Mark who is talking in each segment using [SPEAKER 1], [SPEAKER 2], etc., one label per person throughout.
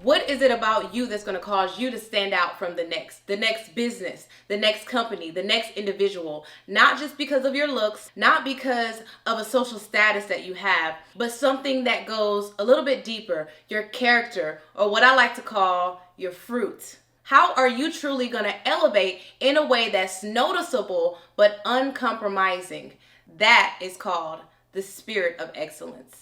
[SPEAKER 1] What is it about you that's going to cause you to stand out from the next business, the next company, the next individual? Not just because of your looks, not because of a social status that you have, but something that goes a little bit deeper, your character, or what I like to call your fruit. How are you truly going to elevate in a way that's noticeable but uncompromising? That is called the spirit of excellence.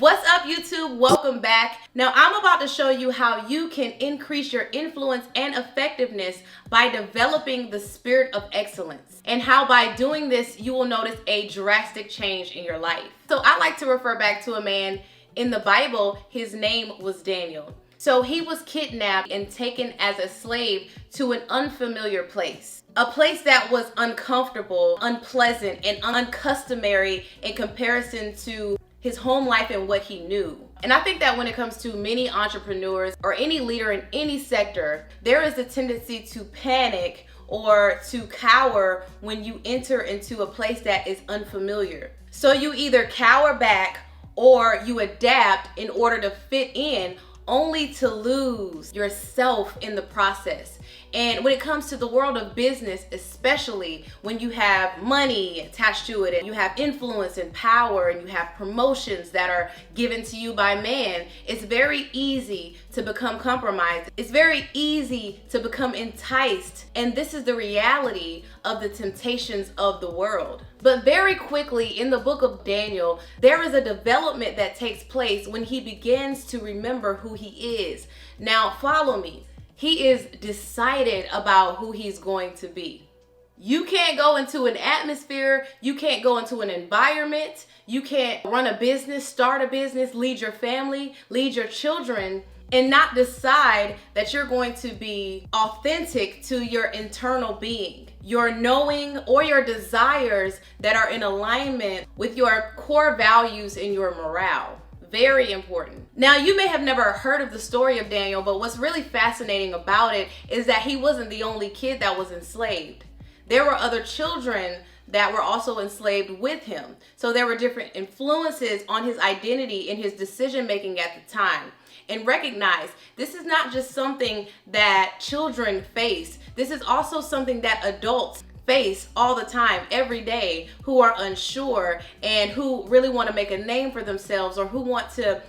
[SPEAKER 1] What's up, YouTube? Welcome back. Now I'm about to show you how you can increase your influence and effectiveness by developing the spirit of excellence, and how by doing this you will notice a drastic change in your life. So I like to refer back to a man in the Bible. His name was Daniel. So he was kidnapped and taken as a slave to an unfamiliar place. A place that was uncomfortable, unpleasant, and uncustomary in comparison to his home life and what he knew. And I think that when it comes to many entrepreneurs or any leader in any sector, there is a tendency to panic or to cower when you enter into a place that is unfamiliar. So you either cower back or you adapt in order to fit in, only to lose yourself in the process. And when it comes to the world of business, especially when you have money attached to it and you have influence and power and you have promotions that are given to you by man, it's very easy to become compromised. It's very easy to become enticed. And this is the reality of the temptations of the world. But very quickly in the book of Daniel, there is a development that takes place when he begins to remember who he is. Now follow me. He is decided about who he's going to be. You can't go into an atmosphere, you can't go into an environment, you can't run a business, start a business, lead your family, lead your children, and not decide that you're going to be authentic to your internal being, your knowing or your desires that are in alignment with your core values and your morale. Very important. Now, you may have never heard of the story of Daniel, but what's really fascinating about it is that he wasn't the only kid that was enslaved. There were other children that were also enslaved with him. So there were different influences on his identity and his decision making at the time. And recognize, this is not just something that children face. This is also something that adults face all the time, every day, who are unsure and who really want to make a name for themselves, or who want to,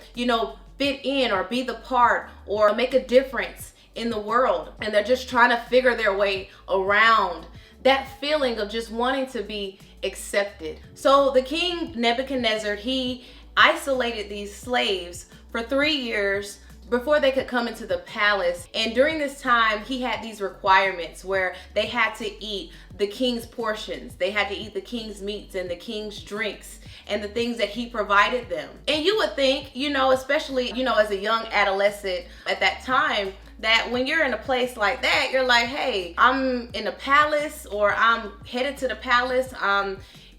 [SPEAKER 1] fit in or be the part or make a difference in the world. And they're just trying to figure their way around that feeling of just wanting to be accepted. So the king Nebuchadnezzar, he isolated these slaves for 3 years before they could come into the palace. And during this time, he had these requirements where they had to eat the king's portions. They had to eat the king's meats and the king's drinks and the things that he provided them. And you would think, especially, as a young adolescent at that time, that when you're in a place like that, you're like, hey, I'm in a palace, or I'm headed to the palace. I'm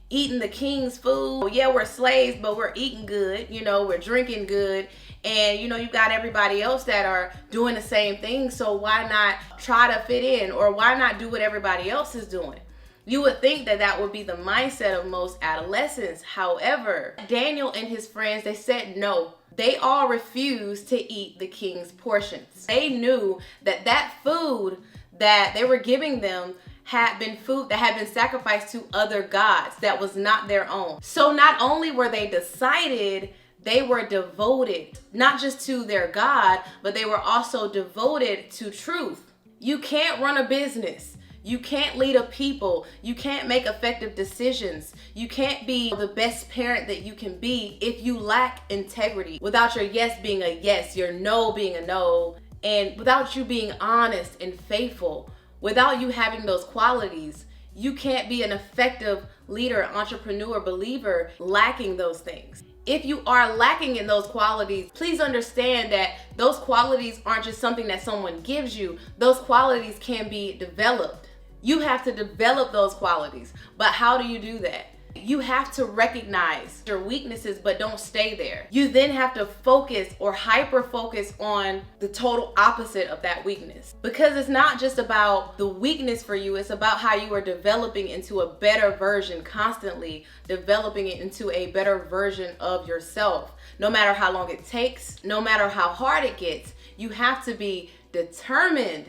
[SPEAKER 1] eating the king's food. Yeah, we're slaves, but we're eating good. We're drinking good. And you've got everybody else that are doing the same thing, so why not try to fit in, or why not do what everybody else is doing? You would think that that would be the mindset of most adolescents. However, Daniel and his friends, they said no. They all refused to eat the king's portions. They knew that that food that they were giving them had been food that had been sacrificed to other gods that was not their own. So not only were they decided, they were devoted, not just to their God, but they were also devoted to truth. You can't run a business. You can't lead a people. You can't make effective decisions. You can't be the best parent that you can be if you lack integrity. Without your yes being a yes, your no being a no, and without you being honest and faithful, without you having those qualities, you can't be an effective leader, entrepreneur, believer, lacking those things. If you are lacking in those qualities, please understand that those qualities aren't just something that someone gives you. Those qualities can be developed. You have to develop those qualities. But how do you do that? You have to recognize your weaknesses, but don't stay there. You then have to focus or hyper focus on the total opposite of that weakness. Because it's not just about the weakness for you, it's about how you are developing into a better version, constantly developing it into a better version of yourself. No matter how long it takes, no matter how hard it gets, you have to be determined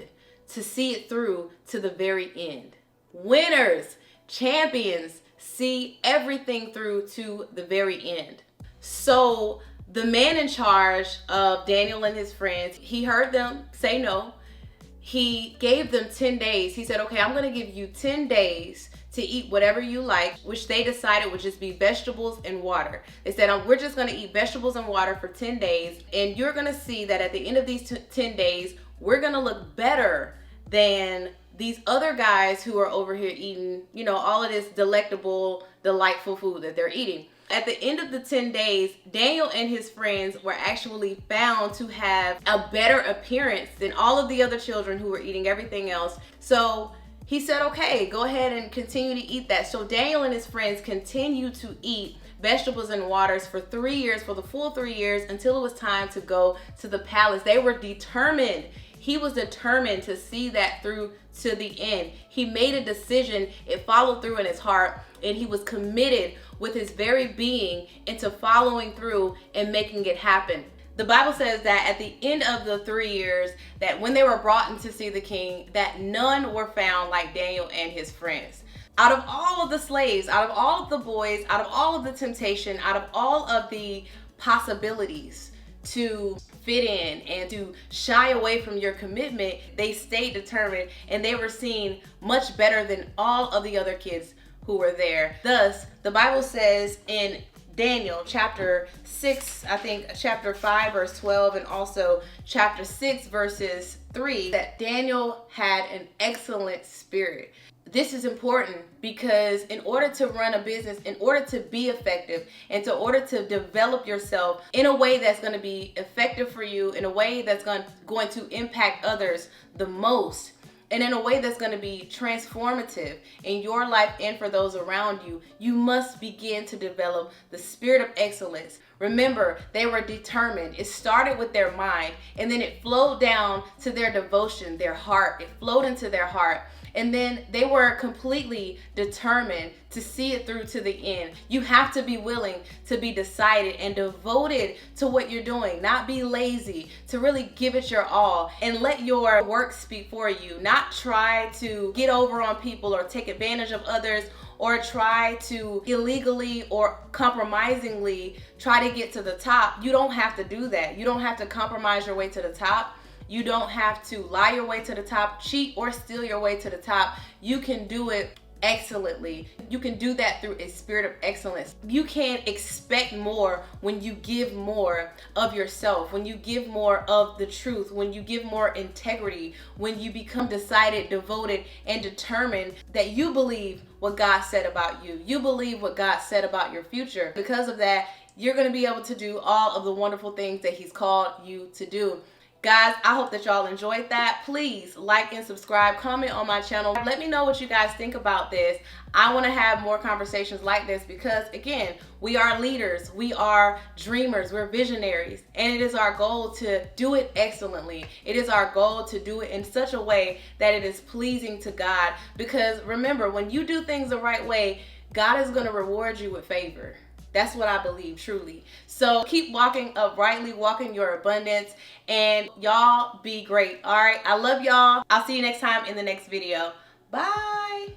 [SPEAKER 1] to see it through to the very end. Winners, champions, see everything through to the very end. So the man in charge of Daniel and his friends, he heard them say no. He gave them 10 days. He said, okay, I'm going to give you 10 days to eat whatever you like, which they decided would just be vegetables and water. They said, we're just going to eat vegetables and water for 10 days. And you're going to see that at the end of these 10 days, we're going to look better than these other guys who are over here eating, all of this delectable, delightful food that they're eating. At the end of the 10 days, Daniel and his friends were actually found to have a better appearance than all of the other children who were eating everything else. So he said, okay, go ahead and continue to eat that. So Daniel and his friends continued to eat vegetables and waters for 3 years, for the full 3 years, until it was time to go to the palace. They were determined. He was determined to see that through to the end. He made a decision, it followed through in his heart, and he was committed with his very being into following through and making it happen. The Bible says that at the end of the 3 years, that when they were brought in to see the king, that none were found like Daniel and his friends. Out of all of the slaves, out of all of the boys, out of all of the temptation, out of all of the possibilities to fit in and to shy away from your commitment, they stayed determined, and they were seen much better than all of the other kids who were there. Thus, the Bible says in Daniel chapter 6, I think chapter 5 verse 12, and also chapter 6 verses 3, that Daniel had an excellent spirit. This is important because in order to run a business, in order to be effective, and in order to develop yourself in a way that's going to be effective for you, in a way that's going to impact others the most, and in a way that's going to be transformative in your life and for those around you, you must begin to develop the spirit of excellence. Remember, they were determined. It started with their mind, and then it flowed down to their devotion, their heart. It flowed into their heart. And then they were completely determined to see it through to the end. You have to be willing to be decided and devoted to what you're doing, not be lazy, to really give it your all and let your work speak for you, not try to get over on people or take advantage of others, or try to illegally or compromisingly try to get to the top. You don't have to do that. You don't have to compromise your way to the top. You don't have to lie your way to the top, cheat or steal your way to the top. You can do it excellently. You can do that through a spirit of excellence. You can expect more when you give more of yourself, when you give more of the truth, when you give more integrity, when you become decided, devoted, and determined that you believe what God said about you. You believe what God said about your future. Because of that, you're going to be able to do all of the wonderful things that He's called you to do. Guys, I hope that y'all enjoyed that. Please like and subscribe, comment on my channel. Let me know what you guys think about this. I want to have more conversations like this because, again, we are leaders, we are dreamers, we're visionaries, and it is our goal to do it excellently. It is our goal to do it in such a way that it is pleasing to God, because remember, when you do things the right way, God is going to reward you with favor. That's what I believe, truly. So keep walking uprightly, walking your abundance, and y'all be great. All right, I love y'all. I'll see you next time in the next video. Bye.